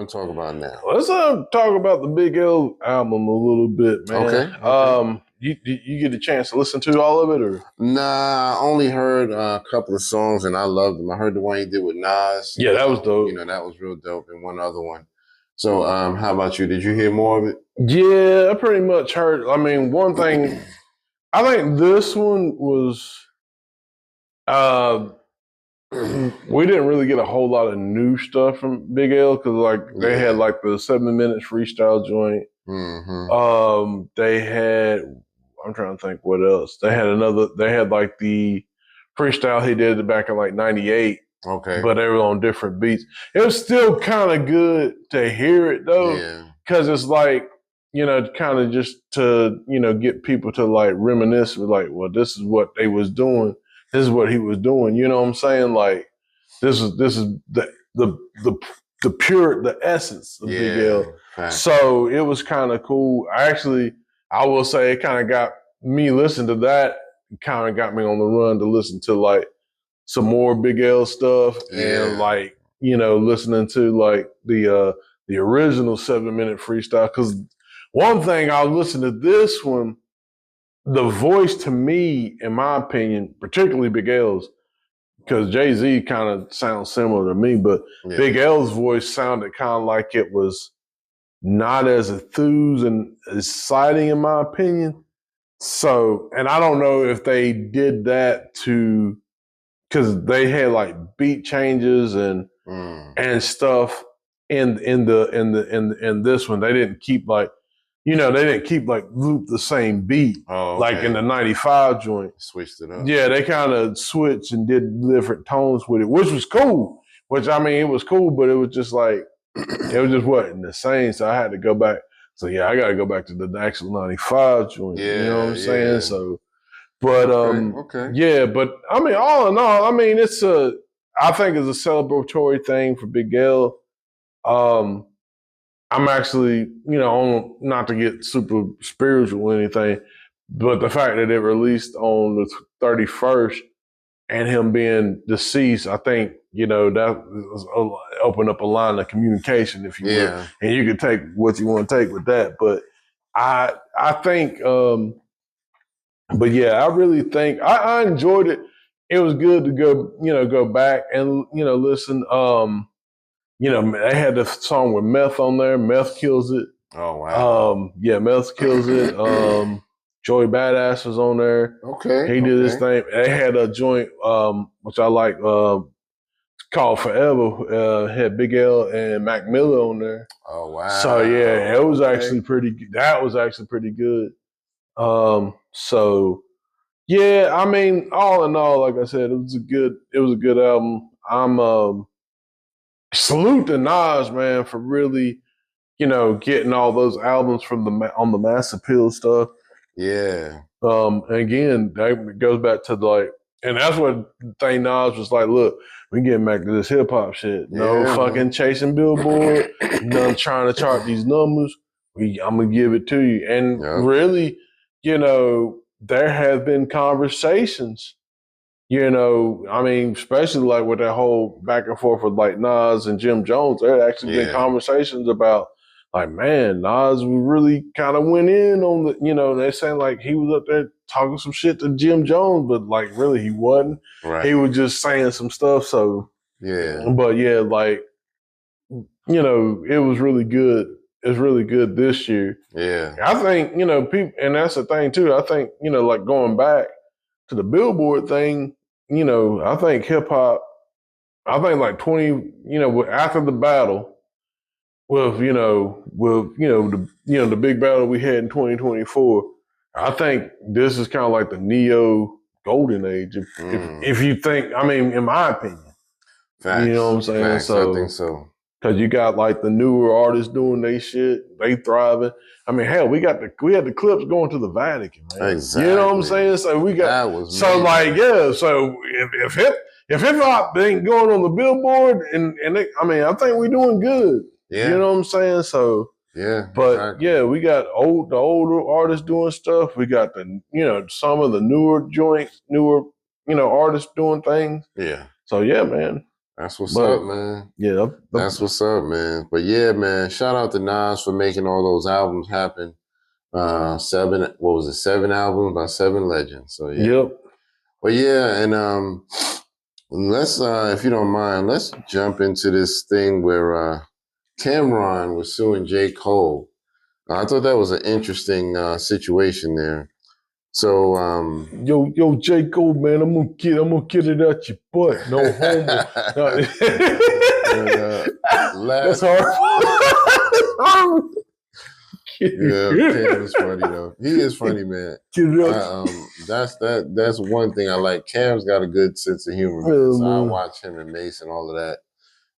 want to talk about now? Let's talk about the Big L album a little bit, man. Okay. You get a chance to listen to all of it, or? Nah, I only heard a couple of songs and I loved them. I heard the one he did with Nas. Yeah, that was dope. That was real dope, and one other one. So, how about you? Did you hear more of it? Yeah, I pretty much heard. I mean, one thing, I think this one was, uh, we didn't really get a whole lot of new stuff from Big L because like they had like the 7 minutes freestyle joint. Mm-hmm. They had, I'm trying to think what else. They had like the freestyle he did back in like 98. Okay. But they were on different beats. It was still kind of good to hear it though. Because it's like, kind of just to, get people to like reminisce with like, well, this is what they was doing. This is what he was doing. You know what I'm saying? Like, this is the essence of Big L. Right. So it was kind of cool. I will say it kind of got me listening to that, kind of got me on the run to listen to like some more Big L stuff and like, listening to like the original 7 minute freestyle. Cause one thing I'll listen to this one, the voice to me, in my opinion, particularly Big L's, because Jay-Z kind of sounds similar to me, but Big L's voice sounded kind of like it was not as enthused and exciting, in my opinion. So, and I don't know if they did that because they had like beat changes and stuff in this one. They didn't keep like, they didn't keep like loop the same beat like in the 95 joint. Switched it up. Yeah, they kind of switched and did different tones with it, which was cool. Which I mean, it was cool, but it was just like it just wasn't the same. So I had to go back. So yeah, I got to go back to the actual 95 joint. You know what I'm saying? So. But yeah, but I mean, all in all, I mean, I think it's a celebratory thing for Big L. I'm actually, not to get super spiritual or anything, but the fact that it released on the 31st and him being deceased, I think, that opened up a line of communication, if you will. And you can take what you want to take with that. But I think, but yeah, I really think I enjoyed it. It was good to go back and, listen. They had the song with Meth on there. Meth kills it. Oh, wow. Yeah, Meth kills it. Joey Badass was on there. Okay. He did his thing. They had a joint, which I like, called Forever. Had Big L and Mac Miller on there. Oh, wow. So yeah, it was actually that was actually pretty good. So yeah, I mean, all in all, like I said, it was a good album. I'm salute to Nas, man, for really, getting all those albums from on the Mass Appeal stuff. Yeah. Again, that goes back to and that's what thing Nas was like, look, we getting back to this hip hop shit. No fucking chasing Billboard, none trying to chart these numbers. I'm gonna give it to you. And really, there have been conversations, I mean, especially like with that whole back and forth with like Nas and Jim Jones, there had actually been conversations about like, man, Nas really kind of went in on the, they're saying like he was up there talking some shit to Jim Jones, but like really he wasn't. Right. He was just saying some stuff. So, but yeah, like, it was really good. It's really good this year. Yeah. I think, people, and that's the thing too. I think, like going back to the Billboard thing, I think hip hop, I think like 20, after the battle with the big battle we had in 2024, I think this is kind of like the neo golden age. If you think, I mean, in my opinion, Facts. You know what I'm saying? Facts. I think so. Cause you got like the newer artists doing their shit, they thriving. I mean, hell, we had the Clips going to the Vatican, man. Exactly. You know what I'm saying? So we got So if hip hop ain't going on the Billboard I think we're doing good. Yeah. You know what I'm saying? So but we got the older artists doing stuff. We got some of the newer artists doing things. Yeah. So yeah, man. That's what's up, man. Yeah, that's what's up, man. But yeah, man, shout out to Nas for making all those albums happen. 7 albums by 7 legends. So yeah. Yep. But yeah, and let's if you don't mind, let's jump into this thing where Cameron was suing J. Cole. I thought that was an interesting situation there. So yo, J. Cole, man, I'm gonna get it out your butt. No homo. That's hard. Yeah, Cam is funny though. He is funny, man. That's one thing I like. Cam's got a good sense of humor. So I watch him and Mace and all of that.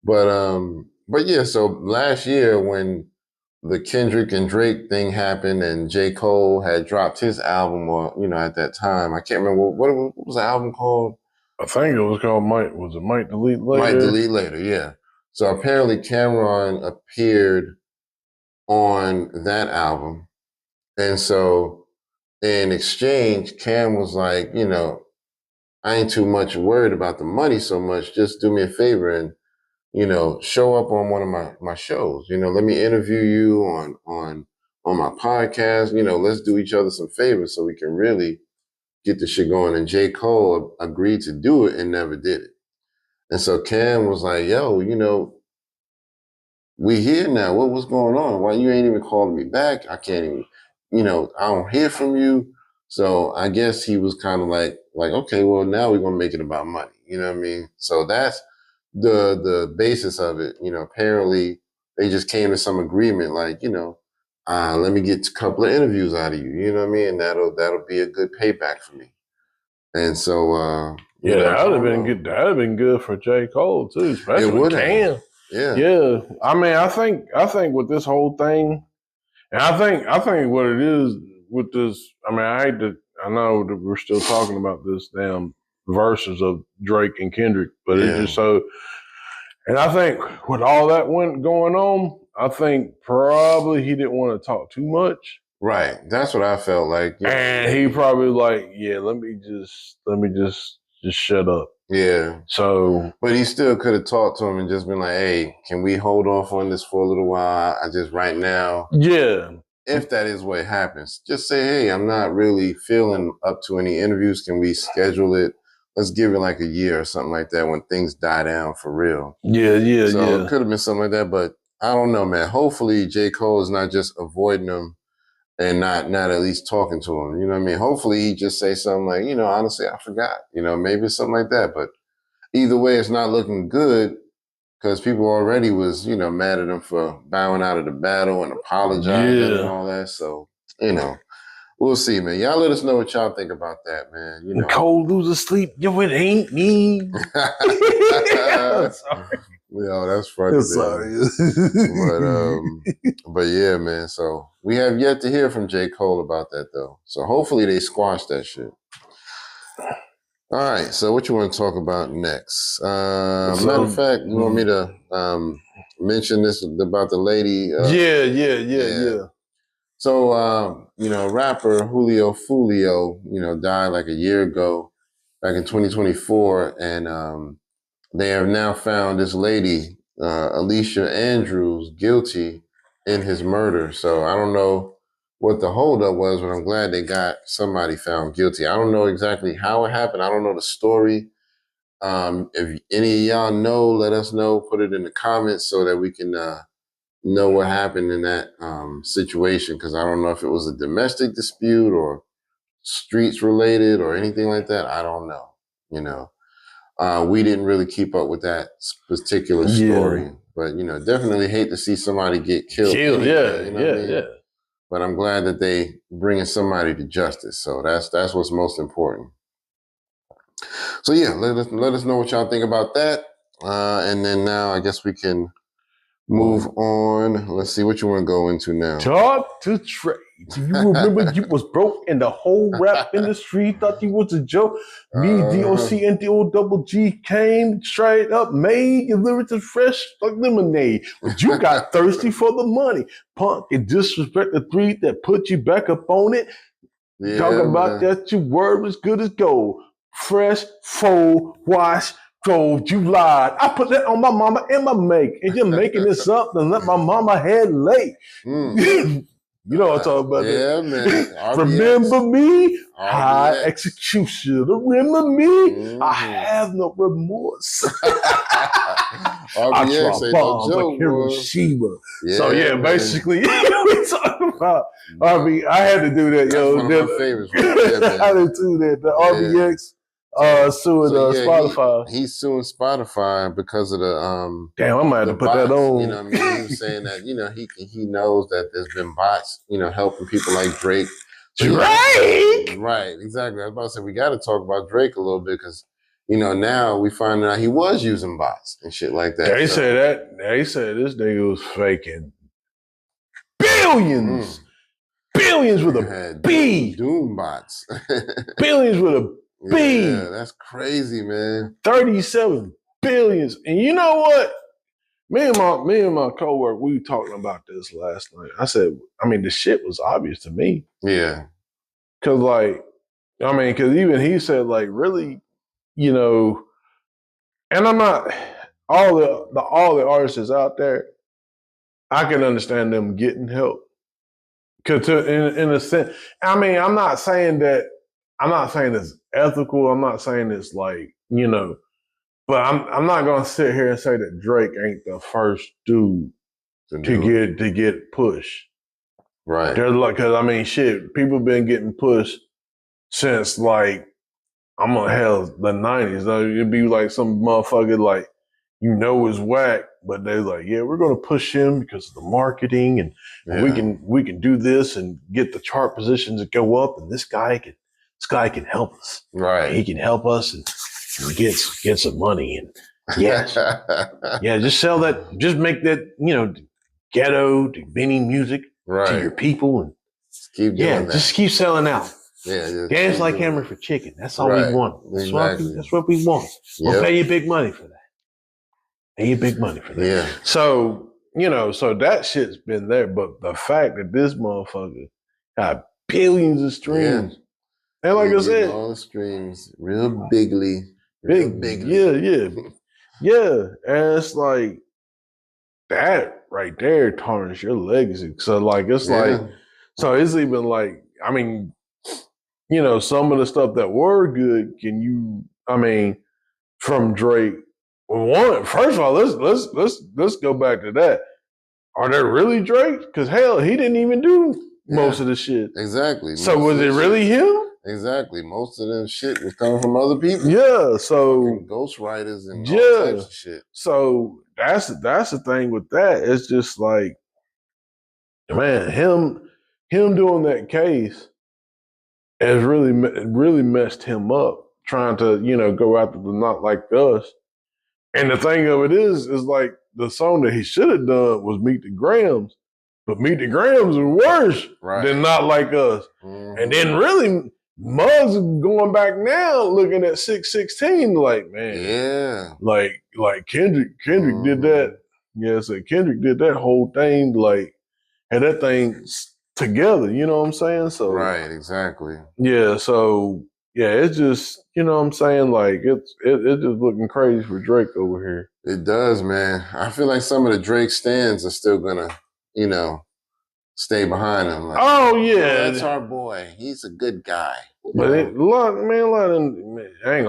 But yeah, so last year when the Kendrick and Drake thing happened and J. Cole had dropped his album, or at that time, I can't remember what was the album called. I think it was called Might Delete Later? Might Delete Later, yeah. So apparently Cameron appeared on that album, and so in exchange, Cam was like, I ain't too much worried about the money so much. Just do me a favor and show up on one of my shows. Let me interview you on my podcast. Let's do each other some favors so we can really get the shit going. And J. Cole agreed to do it and never did it. And so Cam was like, yo, we here now. What's going on? Why you ain't even calling me back? I can't even, I don't hear from you. So I guess he was kind of like, okay, well, now we're going to make it about money. You know what I mean? So that's the basis of it. Apparently they just came to some agreement, like, let me get a couple of interviews out of you. You know what I mean? And that'll be a good payback for me. And so, that would have been good. That would have been good for J. Cole too, especially with Cam. Yeah. I mean, I think with this whole thing, and I think what it is with this. I mean, I know that we're still talking about this damn verses of Drake and Kendrick, but it's just so. And I think with all that going on, I think probably he didn't want to talk too much. Right. That's what I felt like. And he probably like, yeah, let me just shut up. Yeah. So, but he still could have talked to him and just been like, hey, can we hold off on this for a little while? I just right now. Yeah. If that is what happens, just say, hey, I'm not really feeling up to any interviews. Can we schedule it? Let's give it like a year or something like that when things die down for real. Yeah. So it could have been something like that, but I don't know, man. Hopefully J. Cole is not just avoiding him and not at least talking to him. You know what I mean? Hopefully he just say something like, honestly, I forgot. Maybe it's something like that. But either way, it's not looking good because people already was, mad at him for bowing out of the battle and apologizing and all that. So, we'll see, man. Y'all let us know what y'all think about that, man. Cole loses sleep. Yo, it ain't me. Sorry. Yo, that's funny. Sorry. but yeah, man. So we have yet to hear from J. Cole about that, though. So hopefully they squash that shit. All right. So what you want to talk about next? Matter of fact, you want me to mention this about the lady? Yeah. So, rapper Julio Fulio, died like a year ago, back in 2024, and they have now found this lady, Alicia Andrews, guilty in his murder. So I don't know what the holdup was, but I'm glad they got somebody found guilty. I don't know exactly how it happened. I don't know the story. If any of y'all know, let us know. Put it in the comments so that we can know what happened in that situation, because I don't know if it was a domestic dispute or streets related or anything like that. I don't know. We didn't really keep up with that particular story, but definitely hate to see somebody get killed. Yeah. But I'm glad that they bringing somebody to justice. So that's what's most important. So yeah, let us know what y'all think about that, and then now I guess we can move on. Let's see what you want to go into now. Talk to Trey. Do you remember you was broke and the whole rap industry thought you was a joke? Me, DOC, and DOGG came straight up, made your lyrics as fresh like lemonade. But you got thirsty for the money. Punk and disrespect the three that put you back up on it. Talk about that your word was good as gold. Fresh, full, wash, told you lied. I put that on my mama and my make. And you're making this up and let my mama head late. You know what I'm talking about. Yeah, man. Remember me? High execution. Remember me? I have no remorse. I drop bombs like Hiroshima. Yeah, so yeah, man. Basically, we talking about RBX. I had to do that, yo. That's one of my favorites. Right? I had to do that. The RBX. Suing Spotify. He's suing Spotify because of the damn, I might have to put that on. You know what I mean? He was saying that, you know, he knows that there's been bots, you know, helping people like Drake. Drake! Right, exactly. I was about to say we gotta talk about Drake a little bit because, you know, now we find out he was using bots and shit like that. They said this nigga was faking billions. Billions with a B. Doom bots. Billions with a B. Yeah, that's crazy, man. 37 billions. And you know what? Me and my coworker, we were talking about this last night. I said, I mean, the shit was obvious to me. Yeah. Cause cause even he said, like, really, you know, and I'm not all the artists out there, I can understand them getting help. Cause in a sense, I mean, I'm not saying it's ethical. I'm not saying it's like, you know, but I'm not gonna sit here and say that Drake ain't the first dude to get pushed. Right. There's like, cause I mean, shit, people been getting pushed since like the 90s. It'd be like some motherfucker like, you know, is whack, but they're like, yeah, we're gonna push him because of the marketing and we can do this and get the chart positions to go up, and this guy can help us. Right. He can help us and get some money. And yes. Yeah, just sell that, just make that, you know, ghetto to Benny music to your people and keep doing that. Just keep selling out. Yeah, dance like Hammer for chicken. That's all we want. That's what we want. We'll pay you big money for that. Yeah. So, you know, so that shit's been there, but the fact that this motherfucker got billions of streams. Yeah. And like I said, all the streams, real bigly. Yeah. Yeah. And it's like that right there tarnished your legacy. So like it's even like, I mean, you know, some of the stuff that were good, from Drake. Well, first of all, let's go back to that. Are there really Drake? Because hell, he didn't even do most of the shit. Exactly. So was it really him? Exactly. Most of them shit was coming from other people. Yeah. So ghostwriters and all types of shit. So that's the thing with that. It's just like, man, him doing that case has really messed him up. Trying to, you know, go after the Not Like Us. And the thing of it is like the song that he should have done was Meet the Grams, but Meet the Grams are worse than Not Like Us. Mm-hmm. And then really, Muggs going back now looking at 616 like, man. Yeah. Like Kendrick did that. Yeah, so Kendrick did that whole thing, like, had that thing together, you know what I'm saying? So right, exactly. Yeah, so yeah, it's just, you know what I'm saying? Like, it's just looking crazy for Drake over here. It does, man. I feel like some of the Drake stans are still gonna, you know, stay behind him. Like, oh, yeah. That's our boy. He's a good guy. But I ain't gonna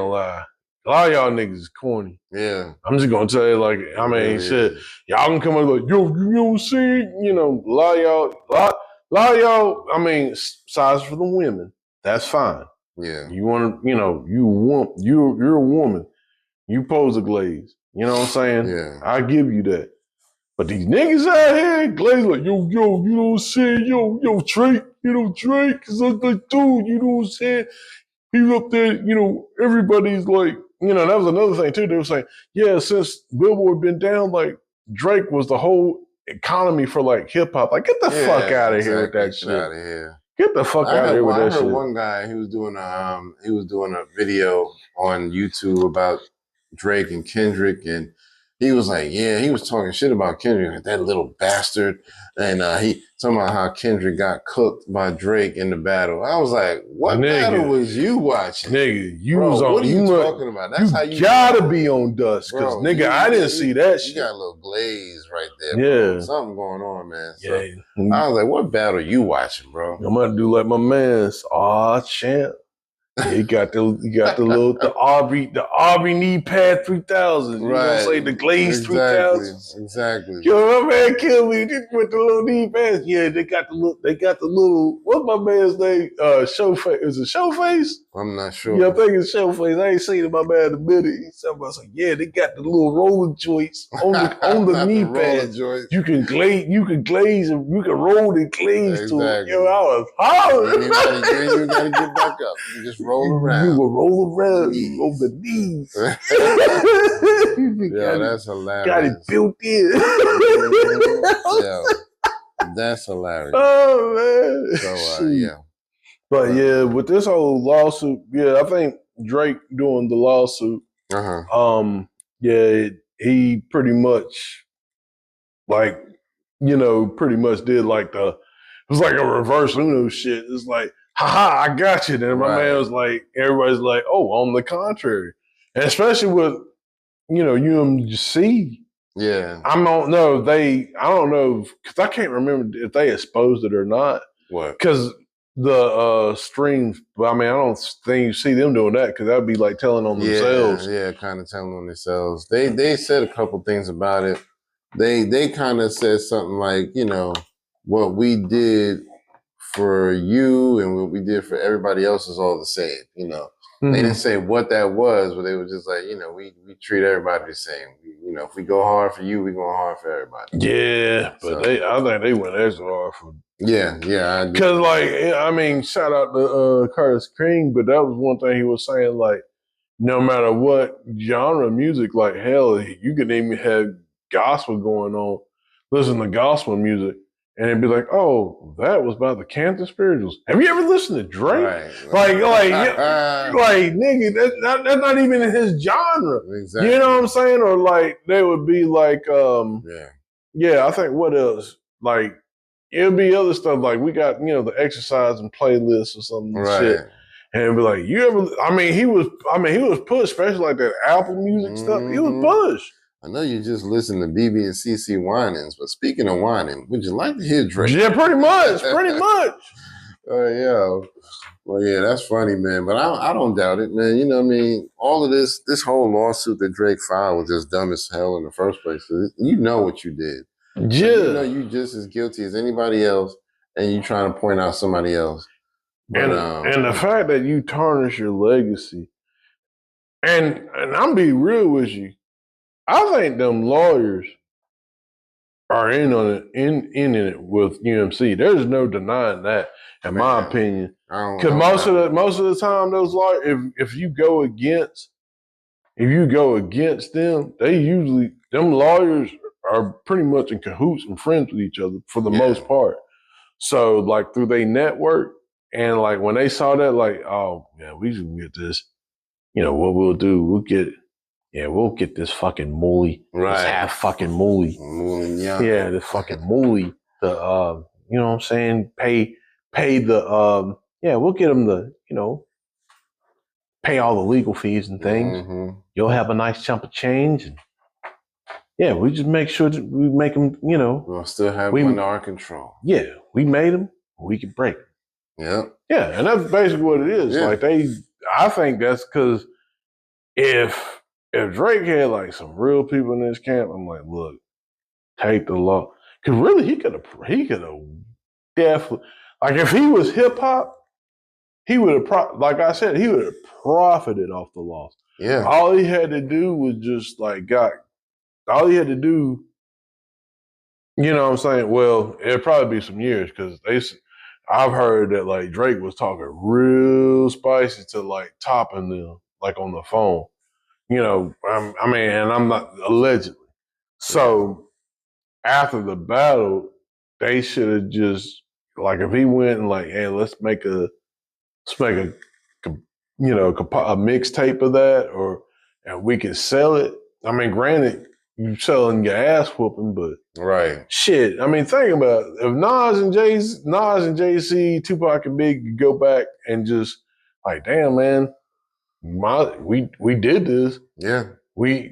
lie. A lot of y'all niggas is corny. Yeah. I'm just gonna tell you, like, I mean, shit. Y'all can come up like, yo, you know, see, you know, a lot of y'all, I mean, size for the women, that's fine. Yeah. You want to, you know, you're a woman. You pose a glaze. You know what I'm saying? Yeah. I give you that. But these niggas out here, glaze like, yo, you know what I'm saying? Yo, Drake, you know, Drake is like, dude, you know what I'm saying? He's up there, you know, everybody's like, you know, that was another thing too. They were saying, yeah, since Billboard been down, like, Drake was the whole economy for like hip hop. Like, get the fuck out of here with that shit. Get out of here. Get the fuck out of here with that shit. I heard one guy, he was doing a video on YouTube about Drake and Kendrick, and he was like, yeah, he was talking shit about Kendrick, like, that little bastard. And he talking about how Kendrick got cooked by Drake in the battle. I was like, what battle was you watching? Nigga, you bro, was on. What are you talking about? That's how you gotta be on dust, because nigga, I didn't see that shit. You got a little glaze right there, bro. Something going on, man. So I was like, what battle you watching, bro? I'm gonna do like my man's. Aw, champ. He got the Aubrey knee pad 3000. You know what I'm saying? The glaze 3000. Exactly. Yo, my man killed me with the little knee pads. Yeah, they got the little. What's my man's name? Showface. Is it Showface? I'm not sure. Yeah, I think it's Showface. I ain't seen my man in a minute. He said, I was like, yeah, they got the little roller joints on the knee pad. You can glaze, and you can roll and glaze to it. Yo, I was hollering. You gotta get back up. You just roll around. You will roll around on the knees. Yeah, that's hilarious. Got it built in. Yeah, that's hilarious. Oh man. So yeah. But yeah, with this whole lawsuit, yeah, I think Drake doing the lawsuit. Yeah, he pretty much pretty much did like it was like a reverse Uno shit. It's like, haha, I got you. And my man was like, everybody's like, oh, on the contrary. And especially with, UMC. Yeah. I don't know, because I can't remember if they exposed it or not. What? Because the streams, I don't think you see them doing that, because that would be like telling on themselves. Yeah, kind of telling on themselves. They said a couple things about it. They kind of said something like, what we did for you and what we did for everybody else is all the same, They didn't say what that was, but they were just like, we treat everybody the same. If we go hard for you, we go hard for everybody. Yeah, but I think they went extra hard for. Yeah. Because shout out to Curtis King, but that was one thing he was saying, like, no matter what genre of music, like, hell, you could even have gospel going on, listen to gospel music, and it'd be like, oh, that was by the Canton Spirituals. Have you ever listened to Drake? Right. Like, nigga, that's not even in his genre. Exactly. You know what I'm saying? Or like, they would be like, I think what else? Like, it'll be other stuff. Like, we got, the exercise and playlist or something shit. And it'd be like, he was pushed, especially like that Apple Music stuff. He was pushed. I know you just listened to BB and CC whinings, but speaking of whining, would you like to hear Drake? Yeah, pretty much. Yeah. Well, yeah, that's funny, man. But I don't doubt it, man. You know what I mean? All of this whole lawsuit that Drake filed was just dumb as hell in the first place. You know what you did. Yeah. So you just as guilty as anybody else, and you trying to point out somebody else. But, and the fact that you tarnish your legacy, and I'm being real with you, I think them lawyers are in it with UMC. There's no denying that, in my opinion. Because most of the time, those lawyers, if you go against them, them lawyers are pretty much in cahoots and friends with each other for the most part. So like through their network, and like when they saw that, like, oh yeah, we can get this. What we'll do, we'll get this fucking mooly, this half fucking mooly. Yeah, this fucking mooly. You know what I'm saying? Pay the, we'll get him pay all the legal fees and things. Mm-hmm. You'll have a nice chunk of change. And we just make sure that we make them, we'll still have them under our control. Yeah, we made them, we can break them. Yeah. Yeah, and that's basically what it is. Yeah. Like I think that's because if Drake had like some real people in this camp, I'm like, look, take the law. Because really, he could have definitely, like, if he was hip hop, he would have, like I said, he would have profited off the loss. Yeah. All he had to do was just all he had to do, you know what I'm saying? Well, it'd probably be some years, because I've heard that like Drake was talking real spicy to like topping them, like on the phone. And I'm not allegedly. So after the battle, they should have just, like, if he went and like, hey, let's make a mixtape of that, and we can sell it. Granted, you selling your ass whooping, but right. shit. I mean, think about it. If Nas and Jay-Z, Tupac and Big could go back and just like, damn man, we did this. Yeah. We,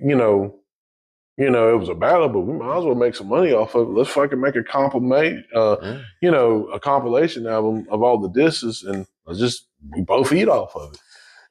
it was a battle, but we might as well make some money off of it. Let's fucking make a a compilation album of all the disses, and we both eat off of it.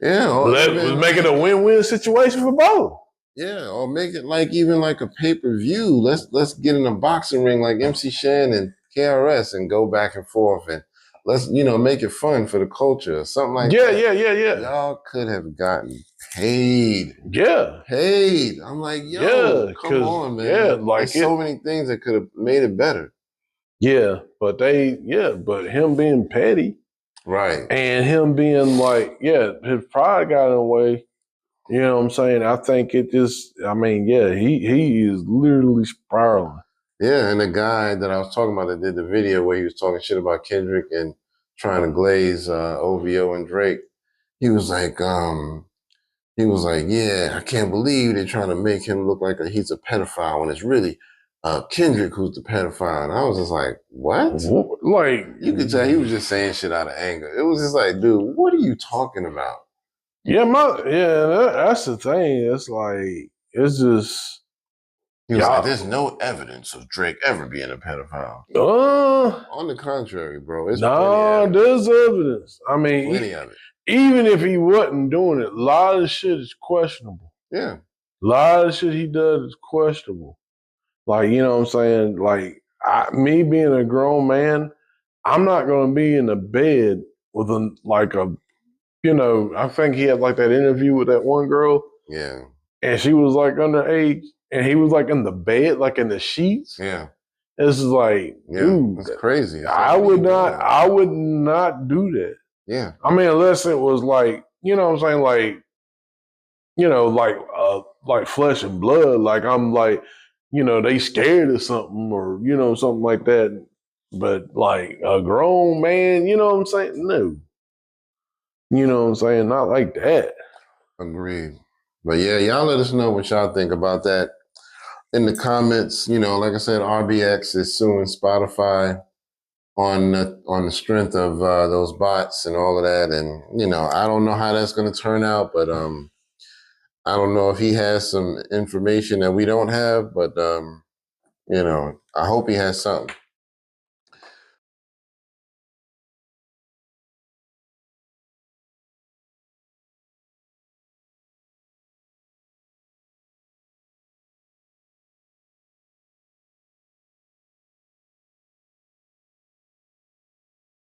Yeah, let's make it a win-win situation for both. Yeah, or make it even like a pay-per-view. Let's get in a boxing ring like MC Shan and KRS and go back and forth, and let's make it fun for the culture, something like that. Yeah. Y'all could have gotten paid. Yeah, paid. I'm like, yo, come on, man. Yeah, like there's so many things that could have made it better. Yeah, but him being petty, right, and him being like, his pride got in the way. You know what I'm saying? I think he is literally spiraling. Yeah, and the guy that I was talking about that did the video where he was talking shit about Kendrick and trying to glaze OVO and Drake, he was like, yeah, I can't believe they're trying to make him look like he's a pedophile when it's really Kendrick who's the pedophile. And I was just like, what? Like, you could tell he was just saying shit out of anger. It was just like, dude, what are you talking about? Yeah, that's the thing. It's like, it's just. He was like, there's no evidence of Drake ever being a pedophile. On the contrary, bro. There's evidence. I mean, plenty of it. Even if he wasn't doing it, a lot of shit is questionable. Yeah. A lot of shit he does is questionable. Like, you know what I'm saying? Like, me being a grown man, I'm not going to be in the bed with I think he had like that interview with that one girl. Yeah. And she was like underage and he was like in the bed, like in the sheets. Yeah. This is like, dude. It's crazy. I would not do that. Yeah. I mean, unless it was like, you know what I'm saying? Like flesh and blood. Like I'm like, they scared of something or, something like that. But like a grown man, you know what I'm saying? No. You know what I'm saying? Not like that. Agreed. But yeah, y'all let us know what y'all think about that in the comments. Like I said, RBX is suing Spotify on the strength of those bots and all of that. And, I don't know how that's going to turn out, but I don't know if he has some information that we don't have, but, I hope he has something.